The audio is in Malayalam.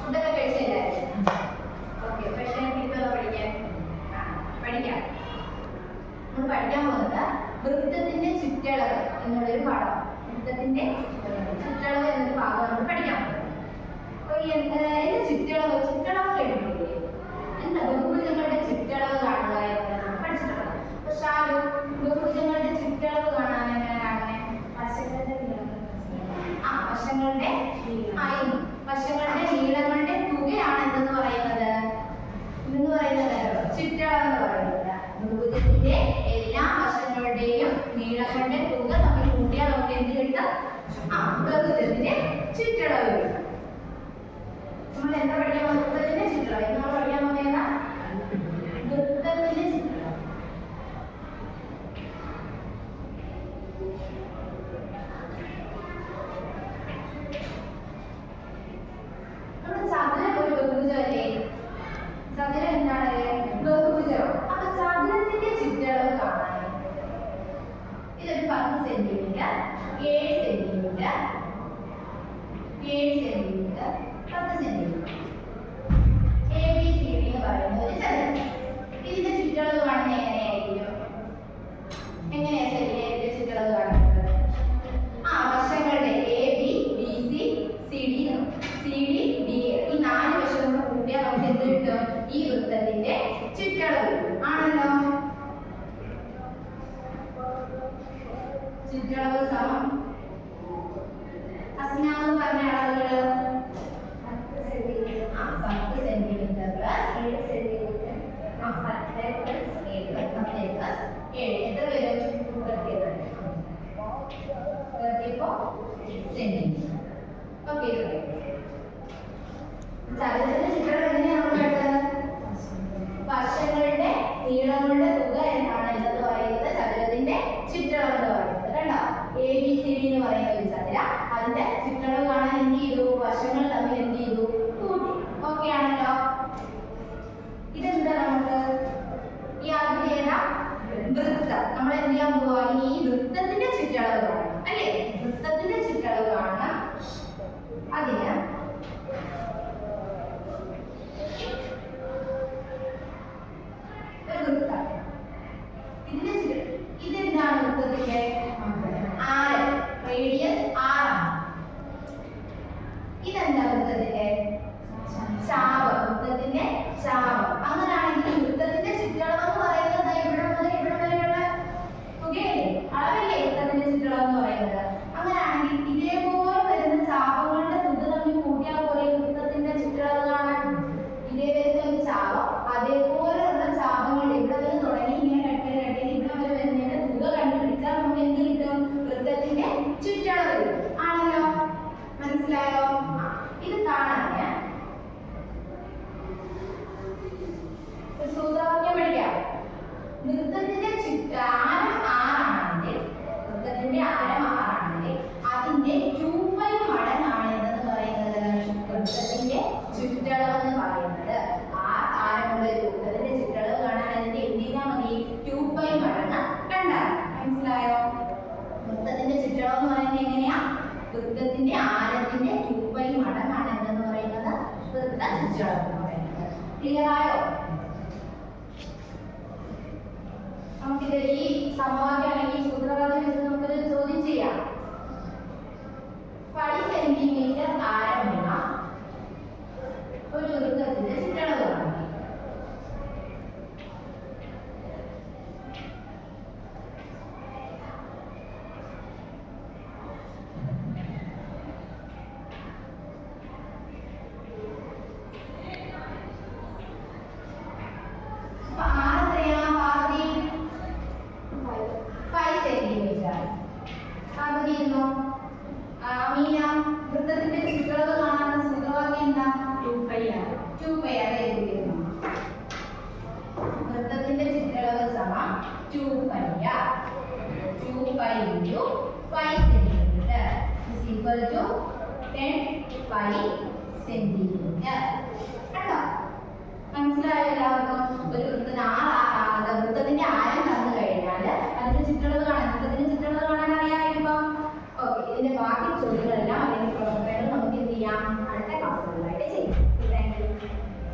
ഫുഡൊക്കെ കഴിച്ചില്ലേ? ഓക്കെ, പക്ഷേ കിട്ടുമല്ലോ പഠിക്കാൻ? പഠിക്കാം. നമ്മൾ പഠിക്കാൻ പോകുന്നത് വൃത്തത്തിന്റെ ചുറ്റളവ് എന്നുള്ളൊരു പാഠം. വൃത്തത്തിന്റെ ചുറ്റളവ് എന്നൊരു ഭാഗം നമ്മൾ പഠിക്കാൻ പോകുന്നത്. അപ്പോൾ എന്താ ചുറ്റളവ്? ചുറ്റളവ് കേട്ടിട്ടില്ലേ? എന്താ ബഹുഭുജങ്ങളുടെ ചുറ്റളവ് കാണുക എന്ന് നമ്മൾ പഠിച്ചിട്ടുള്ളത്. അപ്പോൾ ഷാലു ബഹുഭുജങ്ങളുടെ ചുറ്റളവ് കാണാൻ എങ്ങനെയാണ്? വശങ്ങളുടെ നീളങ്ങളുടെ തുകയാണ് എന്തെന്ന് പറയുന്നത്? ചുറ്റളവ് എന്ന് പറയുന്നത്. ബഹുഭുജത്തിന്റെ എല്ലാ വശങ്ങളുടെയും നീളങ്ങളുടെ തുക നമ്മൾ കൂട്ടിയാൽ നമുക്ക് എന്ത് കിട്ടും? ബഹുഭുജത്തിന്റെ ചുറ്റളവ് കിട്ടും. നമ്മൾ എന്താ പഠിക്കാൻ പോകുന്നത്? വൃത്തത്തിന്റെ ചുറ്റളവ്. നമ്മൾ പഠിക്കാൻ പോകുന്നത് വൃത്തത്തിന്റെ ചുറ്റളവ്. ചതുരം എന്താണ്? ബഹുഭുജം. അപ്പൊ ചതുരത്തിന്റെ ചുറ്റളവ് കാണാൻ ഇതൊരു 10 centimetre, 7 centimetre, 7 centimetre, 10 centimetre ABCD എന്ന് പറയുന്ന ഒരു ചതുരം. ഇതിന്റെ ചുറ്റളവ് കാണുന്നത് എങ്ങനെയായിരിക്കും? എങ്ങനെയാ ഇതിന്റെ ചുറ്റളവ് കാണുന്നത്? വശങ്ങളുടെ ABBC CD DE ഈ 4 വശം കൂടെ കൂട്ടിയാൽ നമുക്ക് എന്ത് കിട്ടും? ഈ വൃത്തത്തിന്റെ ചുറ്റളവ് ആണല്ലോ. ചുറ്റളവ് സമം അസ്നാന്ന് പറഞ്ഞ അളവുകൾ 10 centimetre plus 7 centimetre 10 plus 7 plus 7 എത്ര വരും? 34 സെന്റിമീറ്റർ. ഓക്കെ, ചതുരത്തിന്റെ ചുറ്റളവ് എങ്ങനെയാണ് നമ്മൾ കണ്ടത്? വശങ്ങളുടെ നീളങ്ങളുടെ തുക എന്നാണ് എന്തെന്ന് പറയുന്നത്? ചതുരത്തിന്റെ ചുറ്റളവ് എന്ന് പറയുന്നത്. കണ്ടോ? ABCD എന്ന് പറയുന്ന ഒരു ചതുര, അതിന്റെ ചുറ്റളവ് കാണാൻ എന്ത് ചെയ്തു? വശങ്ങൾ തമ്മിൽ എന്ത് ചെയ്തു? കൂട്ടി. ഓക്കെ ആണല്ലോ. ഇതെന്താ? നമുക്ക് ഈ ആകൃതി ഏതാ? വൃത്തം. നമ്മൾ എന്ത് ചെയ്യാൻ പോവാ? ഈ വൃത്തത്തിന്റെ ചുറ്റളവ് കാണണം അല്ലേ? വൃത്തത്തിന്റെ ചുറ്റളവ് കാണണം. അതിന് ഇതെന്താണ്? വൃത്തത്തിന്റെ ആരം, റേഡിയസ് R ആണ്. ഇതെന്താ വൃത്തത്തിന്റെ? ചാപം. വൃത്തത്തിന്റെ ചാപം. അങ്ങനെയാണെങ്കിൽ വൃത്തത്തിന്റെ ചുറ്റളവ് എന്ന് പറയുന്നത് ഇവിടെ മുതൽ ഇവിടെ വരെയുള്ള തുകയല്ലേ, അളവല്ലേ വൃത്തത്തിന്റെ ചുറ്റളവ് എന്ന് പറയുന്നത്. അങ്ങനെയാണെങ്കിൽ ഇതേപോലെ വരുന്ന ചാപങ്ങളുടെ തുക തമ്മിൽ കൂട്ടിയാൽ പോലെ വൃത്തത്തിന്റെ ചുറ്റളവ് കാണാൻ. ഇതേ വരുന്ന ഒരു ചാപം അതേപോലെയുള്ള ചാപങ്ങളുടെ ഇവിടെ നിന്ന് തുടങ്ങി ഇങ്ങനെ കട്ട് ചെയ്ത് ഇവിടെ വരെ വരുന്നതിന്റെ തുക കണ്ടുപിടിച്ചാൽ നമുക്ക് എന്ത് കിട്ടും? വൃത്തത്തിന്റെ ചുറ്റളവ് കിട്ടും. ആണല്ലോ. മനസ്സിലായോ? ഇത് കാണാൻ സൂത്രവാക്യം പഠിക്കാം. വൃത്തത്തിന്റെ ആരം 6 ആണെങ്കിൽ അതിന്റെ 2π മടങ്ങാണ് എന്തെന്ന് പറയുന്നത്? വൃത്തത്തിന്റെ ചുറ്റളവ് എന്ന് പറയുന്നത്. ആരമുള്ള ഒരു വൃത്തത്തിന്റെ ചുറ്റളവ് കാണാൻ അതിന്റെ എന്ത് ചെയ്താൽ മതി? 2π മടങ്ങ് കണ്ടാൽ. മനസ്സിലായോ? വൃത്തത്തിന്റെ ചുറ്റളവ് എന്ന് പറയുന്നത് എങ്ങനെയാ? വൃത്തത്തിന്റെ ആരത്തിന്റെ 2π മടങ്ങാണ് എന്തെന്ന് പറയുന്നത്? വൃത്ത ചുറ്റളവ് എന്ന് പറയുന്നത്. ക്ലിയർ ആയോ? നമുക്കിത് ഈ സമവാക്യം അല്ലെങ്കിൽ സൂത്രവാക്യം വെച്ച് നമുക്കൊരു ചോദ്യം ചെയ്യാം. 5 സെന്റിമീറ്റർ ആരമുള്ള ഒരു വൃത്തത്തിന്റെ ചുറ്റളവ് കാണുക. വൃത്തത്തിന്റെ ചുറ്റളവ് കാണാനുള്ള സൂത്രവാക്യം എന്താ? 2π ആണ്. 2π എഴുതിയിരുന്നു. വൃത്തത്തിന്റെ ചുറ്റളവ് സമം 2π. 2π into 5 centimeter is equal to 10π centimeter. കണ്ടോ? മനസ്സിലായോ എല്ലാവർക്കും? ഒരു വൃത്തത്തിന്റെ ആരം തന്നു കഴിഞ്ഞാൽ അതിന്റെ ചുറ്റളവ് കാണാൻ, വൃത്തത്തിന്റെ ചുറ്റളവ് കാണാൻ അറിയാമായിരിക്കും. ഇതിന്റെ ബാക്കി ചോദ്യങ്ങളെല്ലാം അല്ലെങ്കിൽ പ്രവർത്തനങ്ങൾ നമുക്ക് എന്ത് ചെയ്യാം അടുത്ത ക്ലാസ്സുകളിലായി